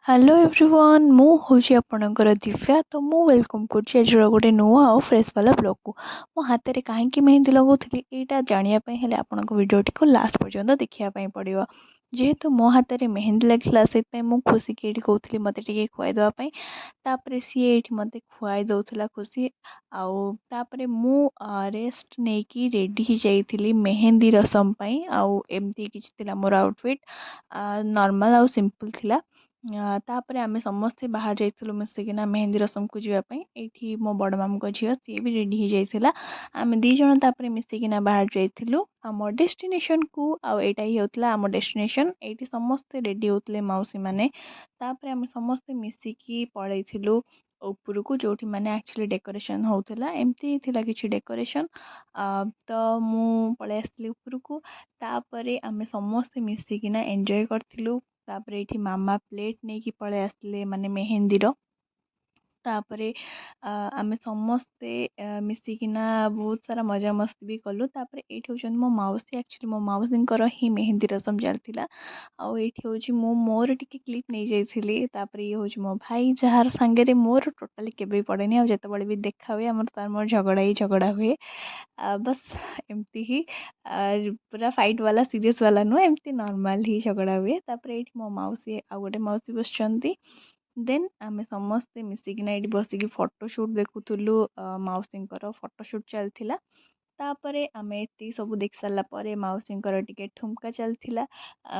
Hello everyone मु हूँ आपणकर दिव्या तो मु वेलकम कर गोटे नुआ और फ्रेश वाला ब्लॉग को मो हाथ में कहीं मेहंदी लगोली यहाँ जानापी आपण भिडियोटी को लास्ट पर्यंत देखापी पड़ो जेहेतु मो हाथ में मेहंदी लगे से खुशी की कहती मत खुआईदेवाई तापर सी ये मत खुआई दौला खुशी आउे मु रेस्ट नहीं कि रेडी ही जाइली मेहंदी रसम आउ एमती कि मोर आउटफिट नॉर्मल आउ सिंपल थिला तापर आमे समस्ते बाहर जाइलु मिसिकिना मेहंदी रसम को जीवाई ये मो बड़ मामू झील सी भी रेडी हो जाइला आम दी जन तापर मिसिकिना बाहर जाइलु आम डेस्टिनेशन को आईटा ही होता आम डेस्टिनेशन ये समस्ते रेडी होते मौसी मैंने तापर आम समस्ते मिसिकी पलैलु ऊपर को जो मैंने एक्चुअली डेकोरेशन होता एमती थिला किछि डेकोरेशन तो मु पलै आसली ऊपर को तापर आम समस्ते मिसिकिना एंजॉय करथिलु तापर ये मामा प्लेट नहीं कि पलै आसले माने मेहंदीर तापरे आमे समस्ते मिसिकिना बहुत सारा मजा मस्ती भी कलु तापर एठी होचन मो माउसी एक्चुअली मो माउसींकर ही मेहंदी रसम चलतिला आउ एठी होची मो मोर टिके क्लिप नहीं जाइथिली तापर ये होची मो भाई जहार संगे रे मोर टोटली केबे पड़ेनी आ जते बळे भी देखा हुए हमर तार मोर झगड़ा ही झगड़ा हुए बस एमती ही पूरा फाइट वाला सीरियस वाला नु एमती नॉर्मल ही झगड़ा हुए तापर एठी मो माउसी आ गोटे माउसी बसचंती देन आमे समस्ते मिसिकिना ये बसिकी फोटोशूट देखुलु माउसींकर फोटोशूट चलथिला तापरे आमे एती सब देख सारा पर माउसींकर टिके ठुमका चलथिला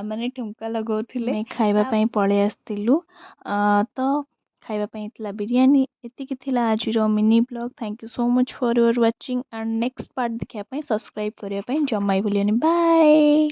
माने ठुमका लगौथिले मैं खाइबा पई पळे आस्तिलु तो खाइबा पई इतला बिरयानी एतिकी थिला आजिरो mini blog thank you so much for your watching and next part देखिया पई सब्सक्राइब करिया पई जम्मा भूलियनी बाय।